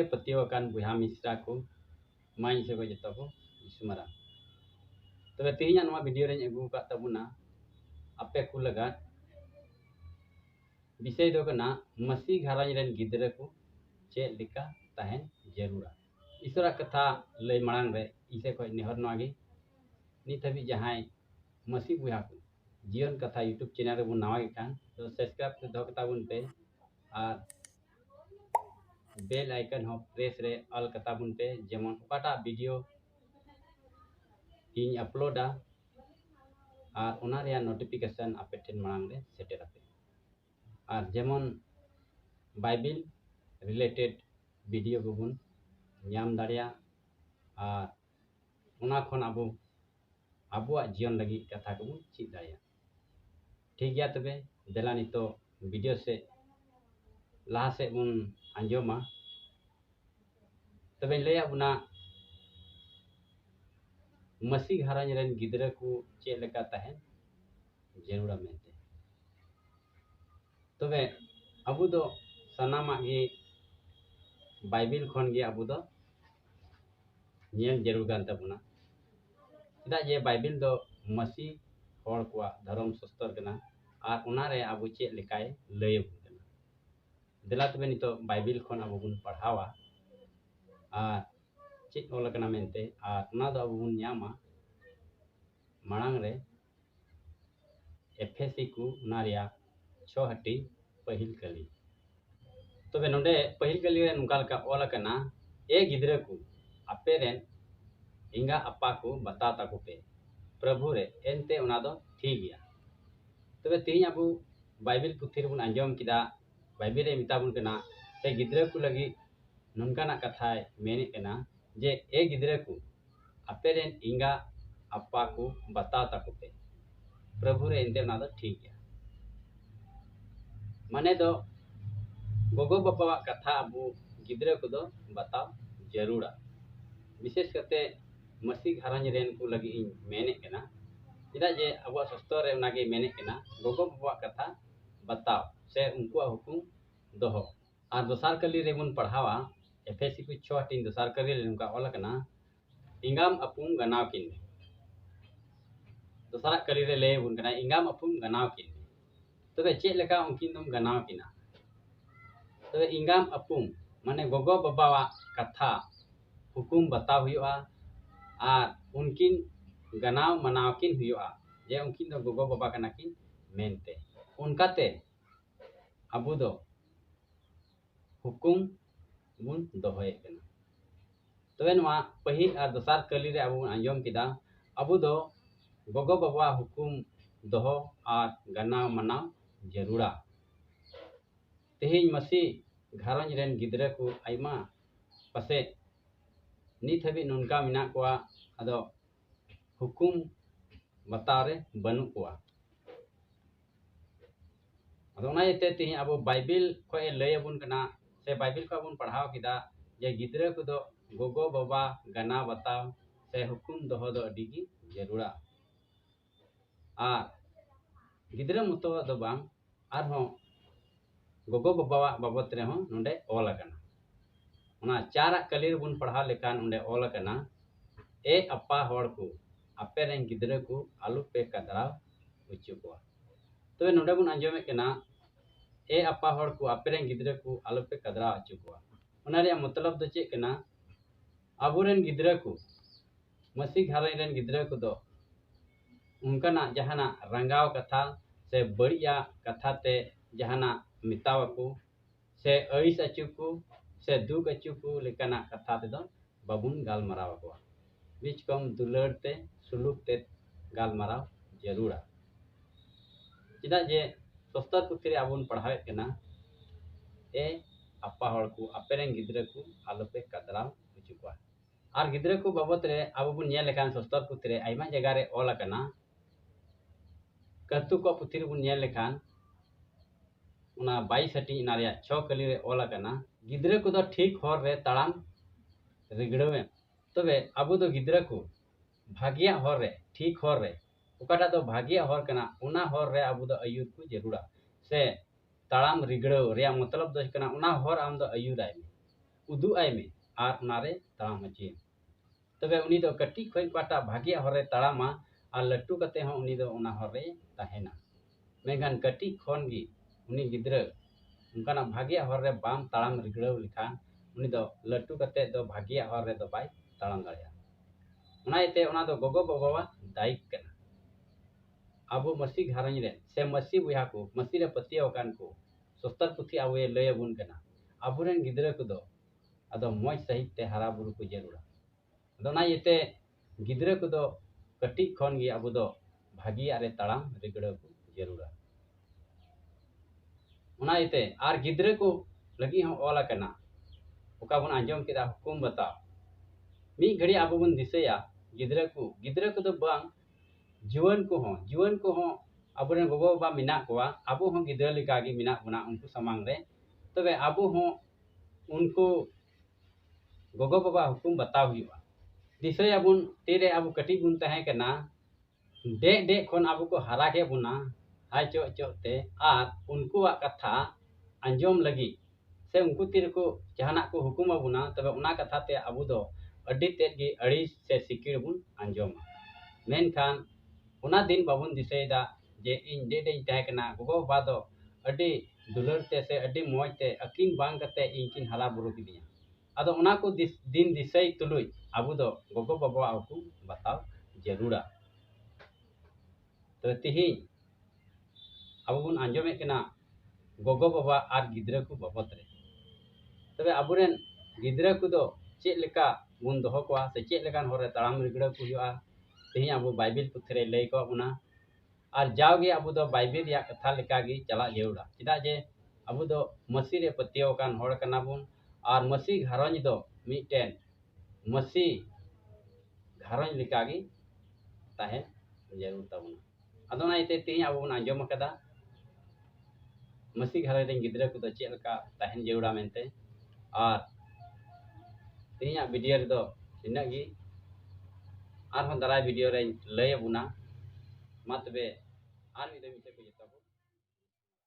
रे पतियोकान बुहा मिश्रा को माइन से को जतो को सुमरा तबे तीन नवा वीडियो रे अगू का तबुना आपे को लगा विषय दो कना मसी घराज रेन गिदरे को चे लिका तहन जरूरा ईश्वरा कथा लय मांग रे इसे को निहर नवागी नित हबी जहां मसी बुहा को जीवन कथा यूट्यूब चैनल रे बु नवा कान तो सब्सक्राइब कर दो कता बुन पे और बेल आइकन हो प्रेस रे ऑल कता बुन पे जेमन ओकाटा वीडियो इन अपलोडा और उना रे नोटिफिकेशन आपे ठेन मांग रे सेटेर आपे और जेमन बाइबिल रिलेटेड वीडियो को बुन नाम दाड़िया और उना खन अबो अबुआ जीवन लगी कथा को बुन चीज दाड़िया ठीक गया तबे देला नितो वीडियो से लाहा से बुन अंजोमा तबे लैया बुना मसी घराज रेन गिदरा को चे लेका तहन जरूरा मेनते तबे अबु दो सनामा गे बाइबिल खन गे अबु दो नियम जरूर गान तबुना चदा जे बाइबिल दो मसी होड़ को धर्म शास्त्र कना और उना रे अबु चे लेकाय लय बुन देला तबे नितो बाइबिल खन अबु बुन पढ़ावा और चे ओल कना मेनते और उना दो अबु बुन न्यामा मांग रे एफएसी को उना रिया 6 हटी पहिल कली तबे नोडे पहिल कली रे नुकाल का ओल कना ए गिदरे को आपे रेन इंगा अपा को बता ताको पे प्रभु रे एनते उना दो ठीक गया तबे तीन अबु बाइबिल पुथी बुन अंजम किदा बाइबिल रे मिताबुन कना से गिदरे को लगी नुनकाना कथा मेने कना जे ए गिदरे को आपे रेन इंगा अपा को बता ताको पे प्रभु रे एनते उना दो ठीक गया माने दो गोगो बाबा कथा अबु गिदरे को दो बताओ जरूरा विशेष करते मसी घराज रेन को लगी इन मेने कना चदा जे अब शास्त्र रे उनागे मेने कना गोगो बाबा कथा बताओ से उनको हुकुम दोहो और दोसार कली रे बुन पढ़ावा एफएसी को 6 3 दोसार कली रे उनका ओल कना इंगाम अपुम गनाव किन दोसार कली रे ले बुन कना इंगाम अपुम गनाव किन तबे चे लेका उनकिन तुम गनाव किना तबे इंगाम अपुम माने गोगो बाबा कथा हुकुम बताव हुआ और उनकिन गनाव मनाव किन हुआ जे उनकिन दो गोगो बाबा कना किन मेनते उनकाते अबु दो हुकुम बुन दोहय कना तबे नवा पहिल और दोसार कली रे अबु अंजम किदा अबु दो गोगो बाबा हुकुम दोहो और गनाव मनाव जरूरा तेहिन मसी घराज रेन गिदरे को आइमा पासे नित हबी नुनका मिना कोआ अदो हुकुम बतारे बनु कोआ अदो ना येते तिहि अब बाइबिल को लय अबुन कना से बाइबिल को अबुन पढ़ाव किदा जे गिदरे को दो गोगो बाबा गना बताव से हुकुम दोहो दो अडिगी जरूरा आ गिदरे मतो दो बांग आर हो गोगो बाबा बाबत रे हो नोंडे ओल कना उना चारा कली बुन पढ़ा लेकान उंडे ओल कना ए अपा होड़ को आपे रेन गिदरे को आलू पे कदराव उच्चु को तबे नोंडे बुन अंजमे कना ए अपा होड़ को आपे रेन गिदरे को आलू पे कदराव उच्चु को उना रे मतलब दो चे कना अबु रेन गिदरे को मसी घराज रेन गिदरे को दो उनकाना जहाना रंगाव कथा से बड़िया कथा ते जहाना मिताव को से अइस अचु को से दुख अचु को लेकाना कथा ते दो बाबुन गालमाराव को बीच कम दुलड़ ते सुलूक ते गालमाराव जरूरा चदा जे सस्तर पुथी अबुन पढ़ावे कना ए अपा होड़ को अपेरेन गिदरे को आलो पे कदराव उचु को और गिदरे को बाबत रे अब बुन नेल लेकान सस्तर पुथी रे आइमा जगह रे ओल कना कतु को पुथी रे बुन नेल लेकान उना 22 हटी इना रे 6 कली रे ओल कना गिदरे को दो ठीक होर रे तड़ाम रिगड़वे तबे अबु दो गिदरे को भागिया होर रे ठीक होर रे उकाटा दो भागिया होर कना उना होर रे अबु दो अयुर को जरूरा से तड़ाम रिगड़व रे मतलब दो कना उना होर आम दो अयुर आइ उदू आय में और उनारे ताड़ाम हचिए तबे उनी दो कटी खोई पाटा भाग्य हरे ताड़ामा और लट्टू कते हो उनी दो उना हरे तहेना मेगान कटी खोन गी उनी गिद्र उनकाना भाग्य हरे बाम ताड़ाम रिगड़ाव लिखान उनी दो लट्टू कते दो भाग्य हरे दो बाय ताड़ाम दाड़िया उना इते उना दो गोगो बाबा दायिक कना आबो मसी घारंज रे से मसी बुया को मसी रे पतिया ओकान को सोस्तर पुथी आवे लय बुन कना आबुरेन गिद्र को दो अदो मोज सहित ते हरा बुरु को जरूरा अदो ना इते गिद्र को दो कटी खोन गी आबो दो भाग्य रे ताड़ाम रिगड़ाव को जरूरा उना इते आर गिद्र को लगी हम ओला कना ओका बन आंजम केदा हुकुम बताओ मी घड़ी आबो बन दिसया गिद्र को दो बांग जुवन को हो अबुरेन गोगो बा मिना कोआ आबो हो गिद्र लिकागी मिना बना उनको समांग रे तबे आबो हो उनको गोगो बाबा हुकुम बताओ हुआ दिसया बुन तेरे आबो कटी बुन तहे कना डे डे खोन आबो को हरा के बुना हाय चो चो ते आर उनको कथा अंजम लगी से उनको तीर को जहाना को हुकुम बुना तबे उना कथा ते आबो दो अड्डी तेज गी अड़ी से सिकिर बुन अंजम मेनखान उना दिन बाबुन दिसैदा जे इन डे डे तहे कना गोगो बाबा दो अड्डी दुलर ते से अड्डी मोज ते अकिन बांग कते इनकिन हाला बुरु किदिया अदो उना को दिन दिसै तुलुई आबो दो गोगो बाबा हुकुम बताओ जरूरा तो तिही आबो बुन आंजमे कना गोगो बाबा आर गिद्र को बाबत रे तबे आबुरेन गिद्र को दो चेक लेका बुन दोहो कोआ से चेक लेकान होरे ताड़ाम रिगड़ा को हुआ तिही आबो बाइबिल पुथी रे लय को बुना और जाओगे आबो दो बाइबिल या कथा लेकागी चला जरूरा चिदा जे आबो दो मसी रे पतियो कान होड़ कना बुन और मसी घरंज दो मिटेन मसी घरंज लेकागी ताहे जरूर ताबुन अदो ना इते तिही आबो बुन आंजम कदा मसी घर रे गिद्र को दो चेक लेका ताहेन जरूरा मेनते और तिही वीडियो रे दो इनागी आर दाराय वीडियो रे लय बुना मा तबे आर मिदे मिसे को जता